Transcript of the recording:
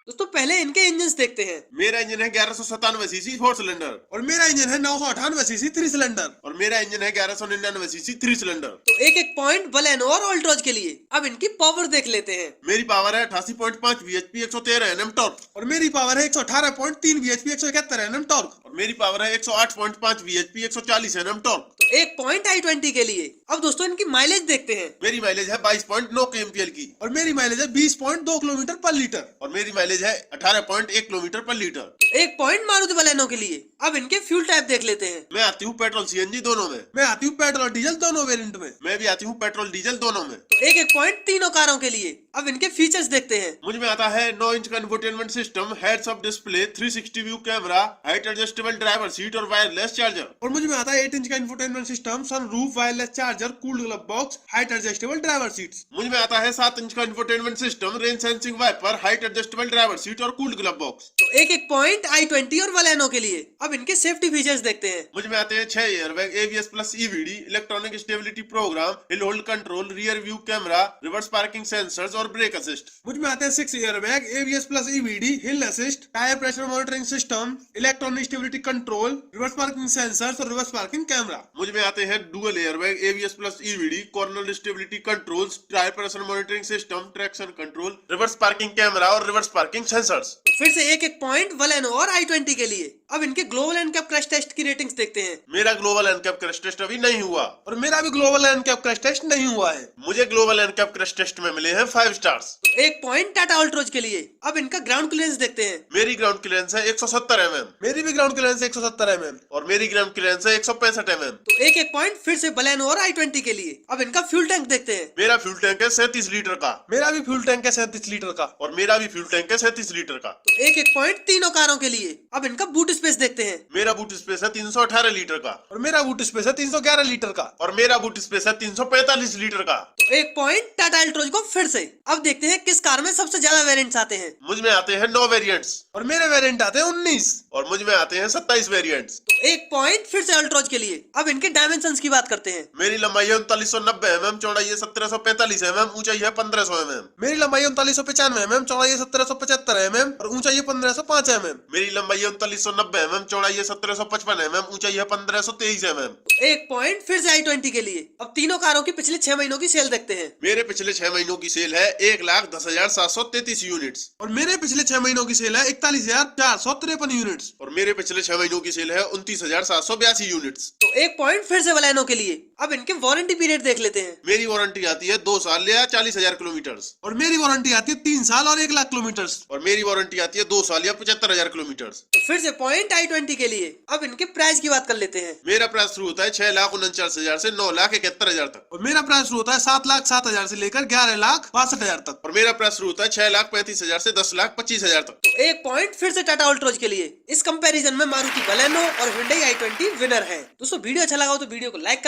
दोस्तों पहले इनके इंजन देखते हैं। मेरा इंजन है 1197 सीसी 4 सिलेंडर और मेरा इंजन है 998 सीसी 3 सिलेंडर और मेरा इंजन है 1199 सीसी 3 सिलेंडर। तो एक एक पॉइंट बलेनो और अल्ट्रोज के लिए। अब इनकी पावर देख लेते हैं। मेरी पावर है 88.5 bhp 113 Nm टॉर्क और मेरी पावर है 118.3 bhp 171 Nm टॉर्क और मेरी पावर है 108.5 bhp 140 Nm टॉर्क। तो एक पॉइंट i20 के लिए। अब दोस्तों इनकी माइलेज देखते हैं। मेरी माइलेज है 22.9 kmpl की और मेरी माइलेज है 20.2 किलोमीटर पर लीटर और मेरी माइलेज है 18.1 किलोमीटर पर लीटर। तो एक पॉइंट मारुति बलेनो के लिए। अब इनके फ्यूल टाइप देख लेते हैं। मैं आती हूँ पेट्रोल सीएनजी दोनों में। मैं आती हूँ पेट्रोल और डीजल दोनों वेरिएंट में। मैं भी आती हूँ पेट्रोल डीजल दोनों में। तो एक एक पॉइंट तीनों कारों के लिए। अब इनके फीचर्स देखते हैं। मुझ में आता है 9 इंच का infotainment system, heads up display, 360 view camera, height adjustable driver seat और वायरलेस चार्जर। और मुझ में आता है 8 इंच का infotainment system, sunroof, wireless charger, cooled glove box, height adjustable driver seats. मुझ में आता है 7 इंच का infotainment system, rain sensing wiper, height adjustable driver seat और कूल्ड ग्लब बॉक्स। तो एक एक पॉइंट i20 और बलेनो के लिए। अब इनके सेफ्टी फीचर्स देखते हैं। मुझ में आते हैं 6 airbag, ABS plus EVD, electronic stability program, hill hold control, rear view camera, reverse parking sensors और ब्रेक असिस्ट। मुझ में आते हैं 6 airbag, ABS plus EVD, hill assist, tyre pressure monitoring system, electronic stability control, reverse parking sensors और reverse parking camera. मुझ में आते हैं dual airbag, ABS plus EVD, corner stability controls, tyre pressure monitoring system, traction control, reverse parking camera और reverse parking sensors. तो फिर से एक एक पॉइंट बलेनो और i20 के लिए। अब इनके ग्लोबल एनकैप क्रैश टेस्ट की रेटिंग्स देखते हैं। मेरा ग्लोबल एनकैप क्रैश टेस्ट अभी नहीं हुआ और मेरा भी ग्लोबल एनकैप क्रैश टेस्ट नहीं हुआ है। मुझे ग्लोबल एनकैप क्रैश टेस्ट में मिले हैं 5 स्टार्स। तो एक पॉइंट टाटा अल्ट्रोज के लिए। अब इनका ग्राउंड क्लियरेंस देखते हैं। मेरी ग्राउंड क्लियरेंस है 170 mm मेरी भी ग्राउंड क्लियरेंस 170 mm और मेरी ग्राउंड क्लियरेंस है 165 mm। तो एक एक पॉइंट फिर से बलेनो और i20 के लिए। अब इनका फ्यूल टैंक देखते हैं। मेरा फ्यूल टैंक है 37 लीटर का मेरा भी फ्यूल टैंक है 37 लीटर का और मेरा भी फ्यूल टैंक है 37 लीटर का। तो एक एक पॉइंट तीनों कारों के लिए। अब इनका बूट स्पेस देखते हैं। मेरा बूट स्पेस है 318 लीटर का और मेरा बूट स्पेस है 311 लीटर का और मेरा बूट स्पेस है 345 लीटर का। तो एक पॉइंट टाटा अल्ट्रोज को फिर से। अब देखते हैं किस कार में सबसे ज्यादा वेरिएंट्स आते हैं। मुझ में आते हैं 9 वेरिएंट्स और मेरे वेरिएंट आते हैं 19 और मुझ में आते हैं 27 वेरिएंट्स। तो एक पॉइंट फिर से अल्ट्रोज के लिए। अब इनके डायमेंशंस की बात करते हैं। मेरी लंबाई है 3990 mm, चौड़ाई है 1745 mm, ऊंचाई है 1500 mm। मेरी लंबाई 3995 mm, चौड़ाई है 1775 mm और ऊंचाई है 1505 mm। मेरी लंबाई है 3990 mm, चौड़ाई है 1755 mm, ऊंचाई है 1523 mm। तो एक पॉइंट फिर से i20 के लिए। अब तीनों कारों की पिछले 6 महीनों की सेल देखते हैं। मेरे पिछले 6 महीनों की सेल है 1,10,733 यूनिट्स और मेरे पिछले 6 महीनों की सेल है 41,453 यूनिट्स और मेरे पिछले 6 महीनों की सेल है 29,782 यूनिट्स। तो एक पॉइंट फिर से बलेनो के लिए। अब इनके वारंटी पीरियड देख लेते हैं। मेरी वारंटी आती है 2 साल या 40,000 किलोमीटर और मेरी वारंटी आती है 3 साल और 1 लाख किलोमीटर। और मेरी वारंटी आती है 2 साल या 75,000 किलोमीटर। तो फिर से पॉइंट i20 के लिए। अब इनके प्राइस की बात कर लेते हैं। मेरा प्राइस शुरू होता है 6,49,000 से 9,71,000 तक और मेरा प्राइस शुरू होता है 7,07,000 से लेकर 11,62,000 तक। और मेरा प्राइस शुरू होता है 6,35,000 से 10,25,000 तक। तो एक पॉइंट फिर से टाटा अल्ट्रोज के लिए। इस कंपैरिजन में मारुति बलेनो और Hyundai i20 विनर है। दोस्तों वीडियो अच्छा लगा हो तो वीडियो को लाइक कर